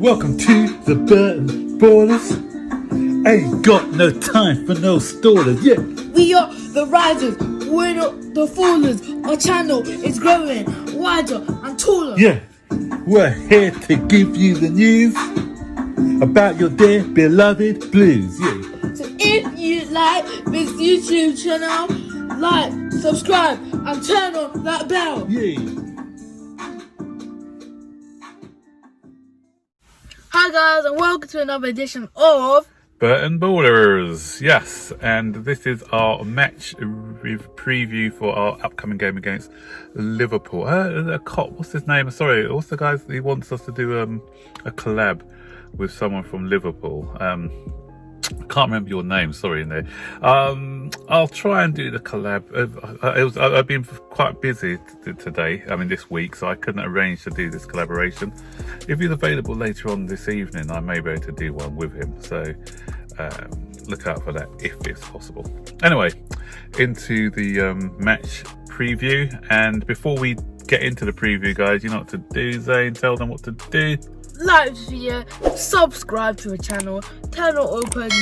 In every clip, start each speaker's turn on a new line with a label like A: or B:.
A: Welcome to the Burton Ballers. Ain't got no time for no stallers, yeah.
B: We are the risers, we're not the fallers. Our channel is growing wider and taller.
A: Yeah, we're here to give you the news about your dear beloved Blues, yeah.
B: So if you like this YouTube channel, like, subscribe and turn on that bell.
A: Yeah.
B: Hi guys, and welcome to another edition of
A: Burton Ballers, yes, and this is our match preview for our upcoming game against Liverpool. What's his name? Sorry, what's the guy? He wants us to do a collab with someone from Liverpool. I can't remember your name, sorry, in there. I'll try and do the collab. I've been quite busy today, this week, so I couldn't arrange to do this collaboration. If he's available later on this evening, I may be able to do one with him, so look out for that if it's possible. Anyway, into the match preview, and before we get into the preview, guys, you know what to do, Zane, tell them what to do.
B: like this video, subscribe to the channel, turn on all post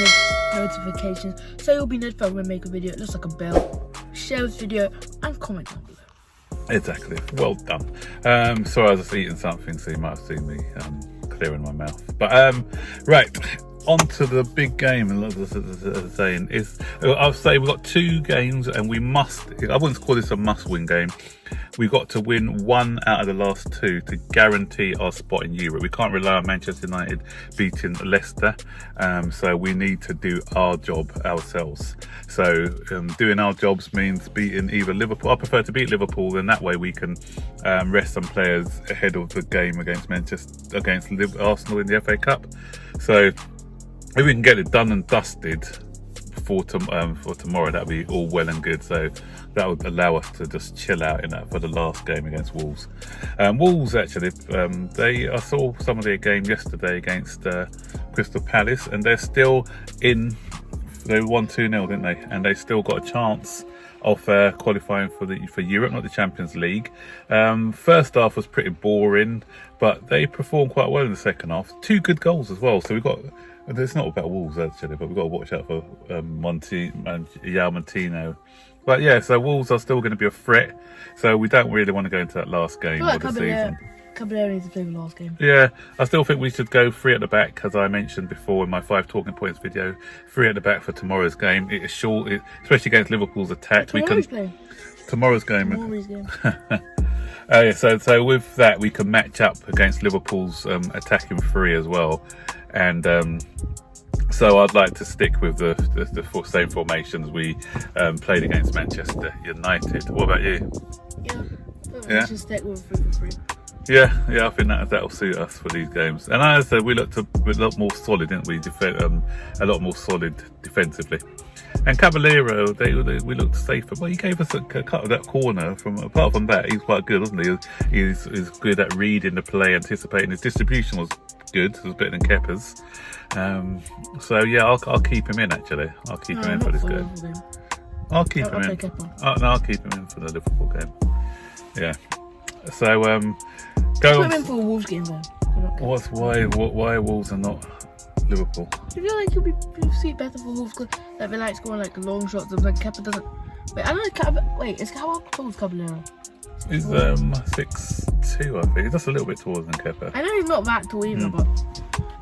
B: notifications so you'll be notified when we make a video. It looks like a bell. Share this video and comment down below.
A: Exactly, well done. Sorry, I was just eating something, so you might have seen me clearing my mouth. But right, on to the big game. And as I was saying, I'll say we've got two games, and we must, I wouldn't call this a must-win game. We've got to win one out of the last two to guarantee our spot in Europe. We can't rely on Manchester United beating Leicester, so we need to do our job ourselves. So doing our jobs means beating either Liverpool. I prefer to beat Liverpool, and that way we can rest some players ahead of the game against Arsenal in the FA Cup. So if we can get it done and dusted for tomorrow, that'll be all well and good. So that would allow us to just chill out in that for the last game against Wolves. Wolves, actually, I saw some of their game yesterday against Crystal Palace, and they're still in. They won 2-0, didn't they? And they still got a chance of qualifying for Europe, not the Champions League. First half was pretty boring, but they performed quite well in the second half. 2 good goals as well. So we've got. It's not about Wolves actually, but we've got to watch out for Monti and Yao Martino. But yeah, so Wolves are still going to be a threat. So we don't really want to go into that last game of the season.
B: Caballero needs to play the last game.
A: Yeah, I still think we should go 3 at the back, as I mentioned before in my 5 talking points video. 3 at the back for tomorrow's game. It is short, especially against Liverpool's attack. Tomorrow's game. So with that, we can match up against Liverpool's attacking 3 as well. And so I'd like to stick with the same formations we played against Manchester United. What about you?
B: Yeah. We should stick with 3-3.
A: Yeah, I think that'll suit us for these games. And as I said, we looked a lot more solid, didn't we? A lot more solid defensively. And Caballero, we looked safer. Well, he gave us a cut of that corner. Apart from that, he's quite good, wasn't he? He's good at reading the play, anticipating. His distribution was good. It was better than Kepa's. So yeah, I'll keep him in. Actually, I'll keep him in for this game. I'll keep him in. I'll keep him in for the Liverpool game. Yeah. So
B: go on. Put him in for a Wolves game then.
A: Why Wolves are not Liverpool?
B: I feel like he'll suit better for Wolves because they like scoring like long shots and like Kepa doesn't. Wait, I don't know. Wait, how tall is Caballero?
A: He's 6'2", I think. He's just a little bit taller than Kepa.
B: I know he's not that tall either, but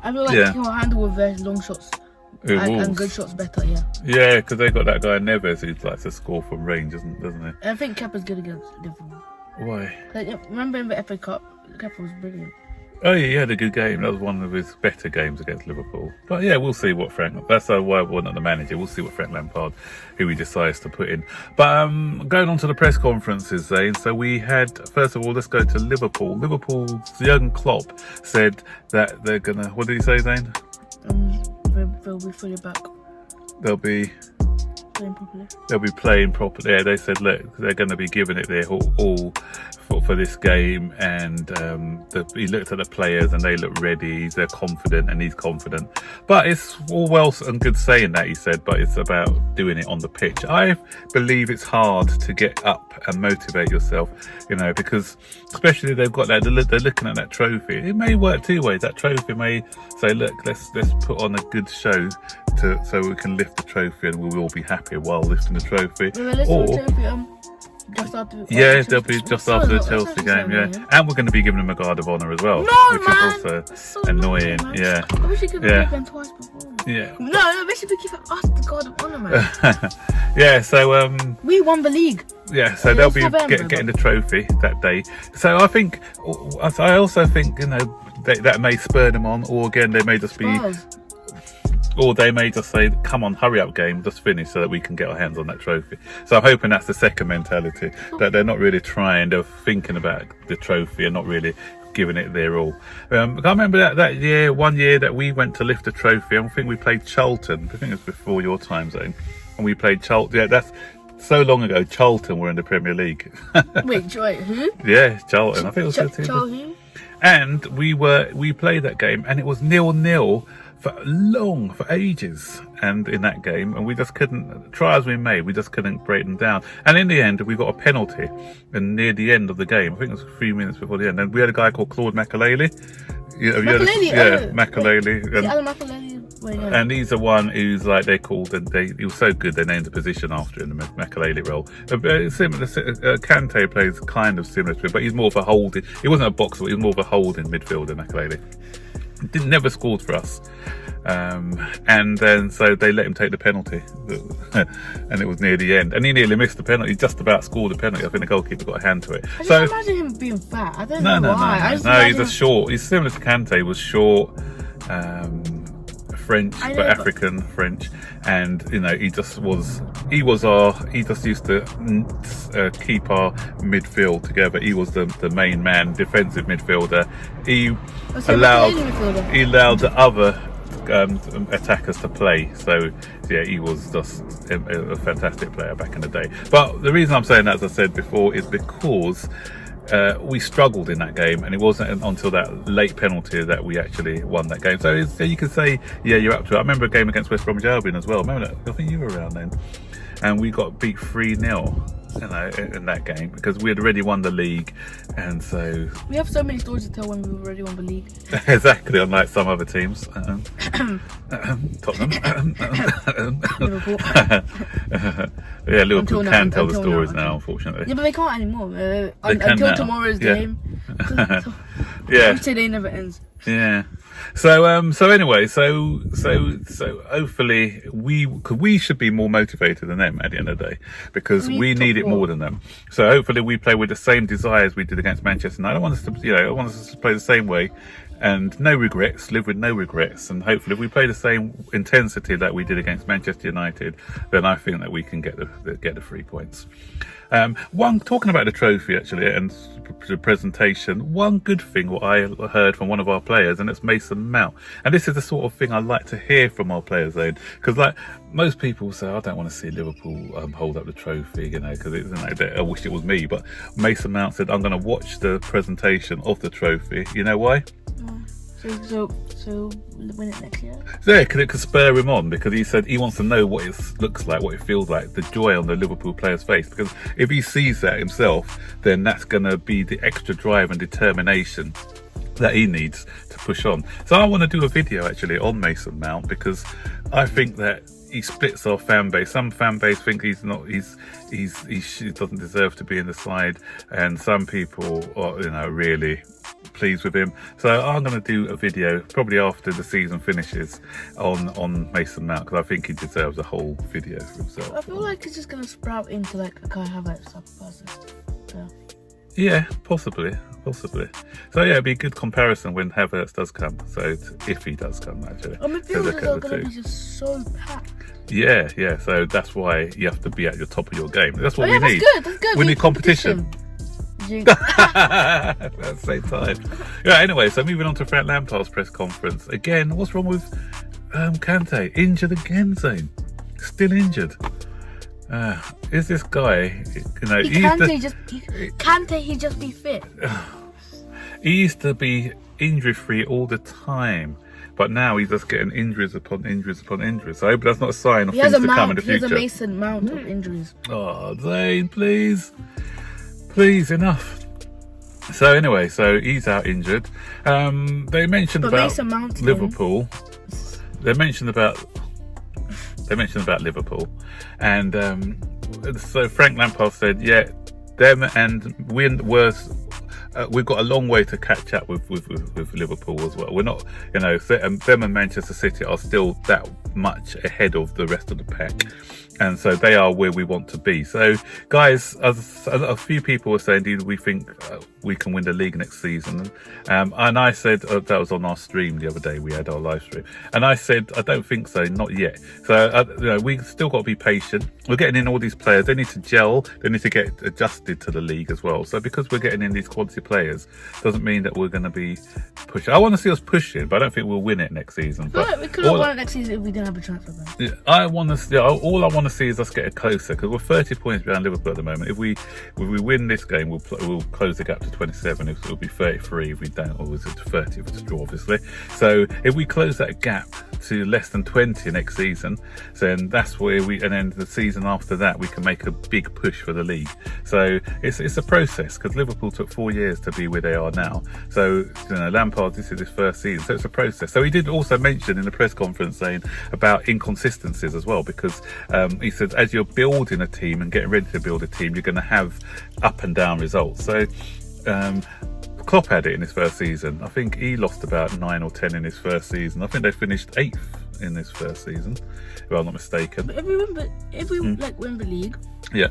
B: I feel like he'll handle with very long shots and good shots better.
A: Yeah, because they got that guy Neves who likes to score from range, doesn't he?
B: And I think Kepa's good against Liverpool.
A: Why?
B: Like, remember in the FA Cup, Kepa was brilliant.
A: Oh yeah, he had a good game. That was one of his better games against Liverpool. But yeah, we'll see what that's why we're not the manager. We'll see what Frank Lampard, who he decides to put in. But going on to the press conferences, Zane. So we had, first of all, let's go to Liverpool. Liverpool's Jurgen Klopp said that they're gonna. What did he say, Zane?
B: They'll be fully back.
A: They'll be playing properly. Yeah, they said, look, they're going to be giving it their all for this game, and he looked at the players and they look ready, they're confident and he's confident. But it's all well and good saying that, he said, but it's about doing it on the pitch. I believe it's hard to get up and motivate yourself, you know, because especially they've got that, they're looking at that trophy. It may work two ways. That trophy may say, look, let's put on a good show so we can lift the trophy and we will be happy while lifting the trophy.
B: Just after,
A: they'll be just after the Chelsea game, and we're going to be giving them a guard of honour as well, which is also so annoying.
B: I wish you could have given twice before. No, they should be giving us the guard of honour, man.
A: So
B: we won the league.
A: So they'll be getting the trophy that day. So I also think, you know, that may spur them on, or again they may just be. Or they may just say, come on, hurry up game, just finish so that we can get our hands on that trophy. So I'm hoping that's the second mentality, that they're not really trying, they're thinking about the trophy and not really giving it their all. I remember that year, one year that we went to lift the trophy, I think we played Charlton. I think it was before your time zone. And we played Charlton. Yeah, that's so long ago. Charlton were in the Premier League.
B: Wait, who?
A: Yeah, Charlton. I think it was
B: Charlton.
A: And we played that game and it was 0-0 for ages, and in that game, and we just couldn't, try as we may, we just couldn't break them down. And in the end, we got a penalty, and near the end of the game, I think it was 3 minutes before the end, and we had a guy called Claude Makelele.
B: Makelele.
A: And he's the one who's like, he was so good they named the position after him, the Makelele role. Similar, Kante plays kind of similar to him, but he's more of a holding. He wasn't a boxer, he was more of a holding midfielder, Makelele. Never scored for us, and then so they let him take the penalty, and it was near the end, and he nearly missed the penalty. He just about scored the penalty. I think the goalkeeper got a hand to it.
B: I just imagine him being fat. I don't know why.
A: No, he's just short. He's similar to Kante. He was short, French, but African French, and you know he just used to keep our midfield together. He was the main man, defensive midfielder. He allowed the other attackers to play. So yeah, he was just a fantastic player back in the day. But the reason I'm saying that, as I said before, is because we struggled in that game, and it wasn't until that late penalty that we actually won that game. So you can say, yeah, you're up to it. I remember a game against West Bromwich Albion as well. Remember that? I think you were around then, and we got beat 3-0. You know, in that game, because we had already won the league, and so
B: we have so many stories to tell when we've already won the league.
A: Exactly, unlike some other teams. Tottenham.
B: Liverpool.
A: Yeah, Liverpool can tell the stories now, unfortunately.
B: Yeah, but they can't anymore. Until tomorrow's game.
A: Yeah.
B: Until it never ends.
A: Yeah. So anyway, so hopefully we should be more motivated than them at the end of the day, because we need it more than them. So hopefully we play with the same desire as we did against Manchester United. I want us to play the same way, and no regrets, live with no regrets. And hopefully if we play the same intensity that we did against Manchester United, then I think that we can get the 3 points. Talking about the trophy actually and the presentation, one good thing what I heard from one of our players, and it's Mason Mount, and this is the sort of thing I like to hear from our players, though, because like most people say, I don't want to see Liverpool hold up the trophy, you know, because I wish it was me. But Mason Mount said, I'm going to watch the presentation of the trophy. You know why? So win it next year? Yeah, because it could spur him on, because he said he wants to know what it looks like, what it feels like, the joy on the Liverpool player's face, because if he sees that himself, then that's going to be the extra drive and determination that he needs to push on. So I want to do a video actually on Mason Mount, because I think that he splits our fan base. Some fan base think he doesn't deserve to be in the side, and some people are, you know, really pleased with him. So I'm going to do a video probably after the season finishes on Mason Mount, because I think he deserves a whole video for himself.
B: I feel like he's just going to sprout into like a Kai Havertz type of person.
A: Yeah, possibly. So yeah, it'd be a good comparison when Havertz does come. So if he does come, actually.
B: I mean, midfielders are going to be just so packed.
A: Yeah. So that's why you have to be at the top of your game. That's what we need.
B: That's good.
A: We need competition. At the same time. Yeah. Anyway, so moving on to Frank Lampard's press conference. Again, what's wrong with Kante? Injured again, Zane. Still injured. is this guy? You know,
B: He just be fit.
A: He used to be injury free all the time, but now he's just getting injuries upon injuries upon injuries. So I hope that's not a sign of things to come in the future.
B: He has a Mason Mount of injuries.
A: Oh, Zane, please, enough. So anyway, so he's out injured. They mentioned about Liverpool. They mentioned about Liverpool, and so Frank Lampard said, yeah, them and we've got a long way to catch up with Liverpool as well. We're not, you know, them and Manchester City are still that much ahead of the rest of the pack, and so they are where we want to be. So, guys, as a few people were saying, do we think we can win the league next season? And I said, that was on our stream the other day. We had our live stream, and I said, I don't think so, not yet. So, you know, we still got to be patient. We're getting in all these players. They need to gel. They need to get adjusted to the league as well. So, because we're getting in these quality players, doesn't mean that we're going to be pushing. I want to see us pushing, but I don't think we'll win it next season. But
B: we could have won it next season if we didn't have a transfer ban.
A: Yeah, all I want to see is us get closer, because we're 30 points behind Liverpool at the moment. If we win this game, we'll close the gap to 27. It'll be 33 if we don't, or was it 30 if it's a draw, obviously. So if we close that gap to less than 20 next season, then that's where and then the season after that we can make a big push for the league. So it's a process, because Liverpool took 4 years to be where they are now. So, you know, Lampard, this is his first season, so it's a process. So he did also mention in the press conference saying about inconsistencies as well, because he said as you're building a team and getting ready to build a team, you're going to have up and down results. So Klopp had it in his first season. I think he lost about 9 or 10 in his first season. I think they finished 8th in his first season, if I'm not mistaken.
B: But if we like win the league,
A: yeah,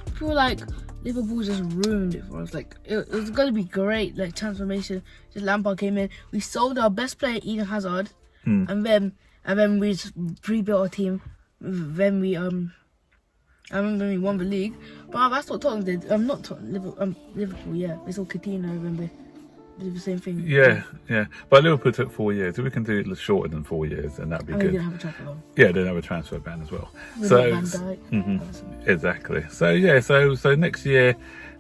B: I feel like Liverpool just ruined it for us. Like it was going to be great, like transformation. Just Lampard came in, we sold our best player Eden Hazard, and then we just rebuilt our team. Then we I remember we won the league, but that's what Tottenham did. Not Tottenham, Liverpool. Yeah, it's all Coutinho. I remember did the same thing. Yeah.
A: But Liverpool took 4 years. If we can do it shorter than 4 years, then that'd be good.
B: They didn't have a transfer ban.
A: Yeah, they didn't have a transfer ban as well. Exactly. So yeah, so next year,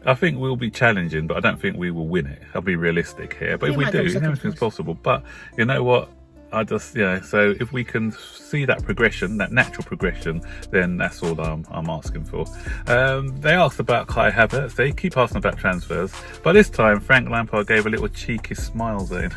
A: I think we'll be challenging, but I don't think we will win it. I'll be realistic here. But if we do, anything's possible. But you know what? So if we can see that progression, that natural progression, then that's all I'm asking for. They asked about Kai Havertz. They keep asking about transfers, but this time Frank Lampard gave a little cheeky smile then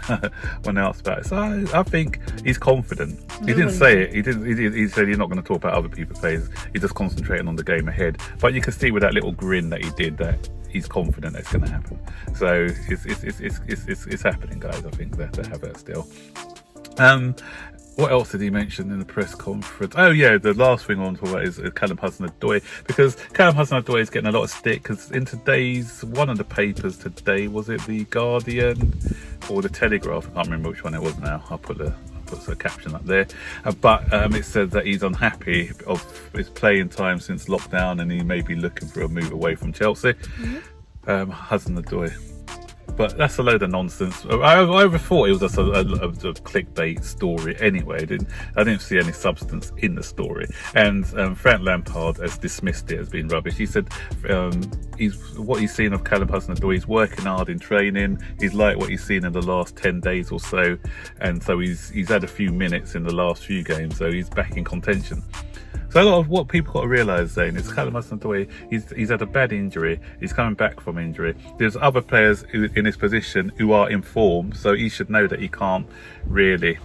A: when they asked about it. So I think he's confident. He didn't say it. He said he's not going to talk about other people's players. He's just concentrating on the game ahead. But you can see with that little grin that he did that he's confident that's going to happen. So it's happening, guys. I think that Havertz still. What else did he mention in the press conference? Oh yeah, the last thing I want to talk about is Callum Hudson-Odoi, because Callum Hudson-Odoi is getting a lot of stick, because in today's, one of the papers today, was it the Guardian or the Telegraph? I can't remember which one it was now. I'll put a caption up there, but it said that he's unhappy of his playing time since lockdown, and he may be looking for a move away from Chelsea. Hudson-Odoi. But that's a load of nonsense. I thought it was just a clickbait story anyway. I didn't see any substance in the story. And Frank Lampard has dismissed it as being rubbish. He said what he's seen of Callum Hudson-Odoi, he's working hard in training. He's like what he's seen in the last 10 days or so. And so he's had a few minutes in the last few games, so he's back in contention. So a lot of what people got to realise, Zane, is Callum Hudson-Odoi, he's had a bad injury. He's coming back from injury. There's other players in his position who are in form, so he should know that he can't really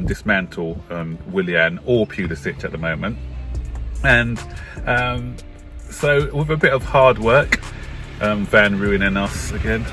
A: dismantle Willian or Pulisic at the moment. And so with a bit of hard work, Van ruining us again.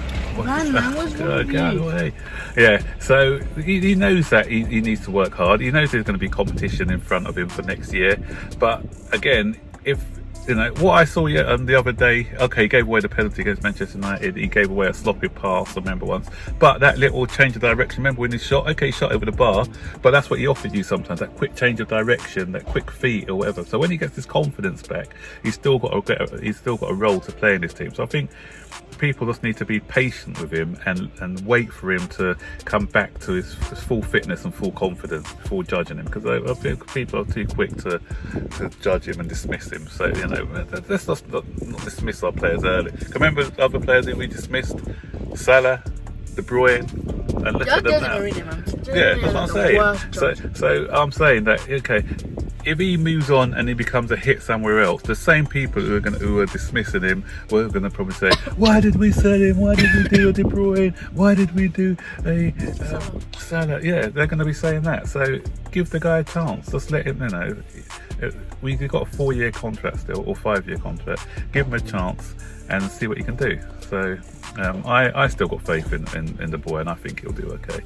A: Yeah, so he knows that he needs to work hard. He knows there's going to be competition in front of him for next year. But again, if you know what I saw the other day, okay, he gave away the penalty against Manchester United. He gave away a sloppy pass, I remember once. But that little change of direction, remember when he shot? Okay, he shot over the bar, but that's what he offered you sometimes, that quick change of direction, that quick feet or whatever. So when he gets his confidence back, he's still got a role to play in this team. So I think people just need to be patient with him and wait for him to come back to his full fitness and full confidence before judging him, because I think people are too quick to judge him and dismiss him. So you know, let's not dismiss our players early. Remember other players that we dismissed? Salah, De Bruyne, and look at them now. Yeah, that's what I'm saying. So I'm saying that, okay, if he moves on and he becomes a hit somewhere else, the same people who are dismissing him were going to probably say, why did we sell him? Why did we do a De Bruyne? Why did we do a Salah? Yeah, they're going to be saying that. So give the guy a chance. Just let him, we've got a 4-year contract still, or 5-year contract. Give him a chance and see what he can do. So I still got faith in the boy, and I think he'll do okay.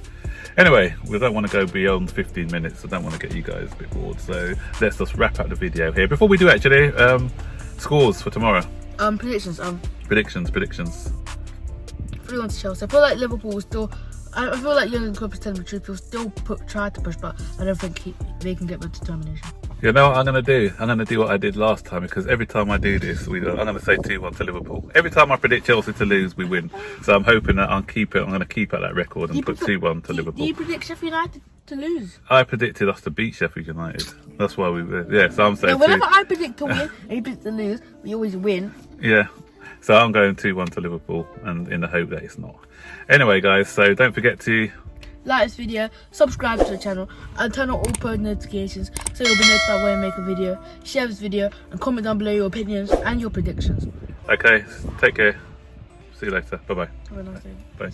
A: Anyway, we don't want to go beyond 15 minutes. I don't want to get you guys a bit bored. So let's just wrap up the video here. Before we do, actually, scores for tomorrow.
B: Predictions.
A: Predictions.
B: 3-1 to Chelsea. I feel like Liverpool will still. I feel like Jurgen Klopp is telling the truth. He'll still try to push, but I don't think they can get with determination.
A: You know what I'm going to do? I'm going to do what I did last time, because every time I do this, I'm going to say 2-1 to Liverpool. Every time I predict Chelsea to lose, we win. So I'm hoping that I'm going to keep at that record and put 2-1 to Liverpool.
B: Do you predict Sheffield United to lose?
A: I predicted us to beat Sheffield United. That's why we were. Yeah, so I'm saying.
B: Whenever I predict to win and you predict to lose, we always win.
A: Yeah. So I'm going 2-1 to Liverpool, and in the hope that it's not. Anyway, guys, so don't forget to
B: like this video, subscribe to the channel, and turn on all post notifications so you'll be notified when I make a video. Share this video and comment down below your opinions and your predictions.
A: Okay, take care. See you later. Bye-bye.
B: Have a nice day.
A: Bye.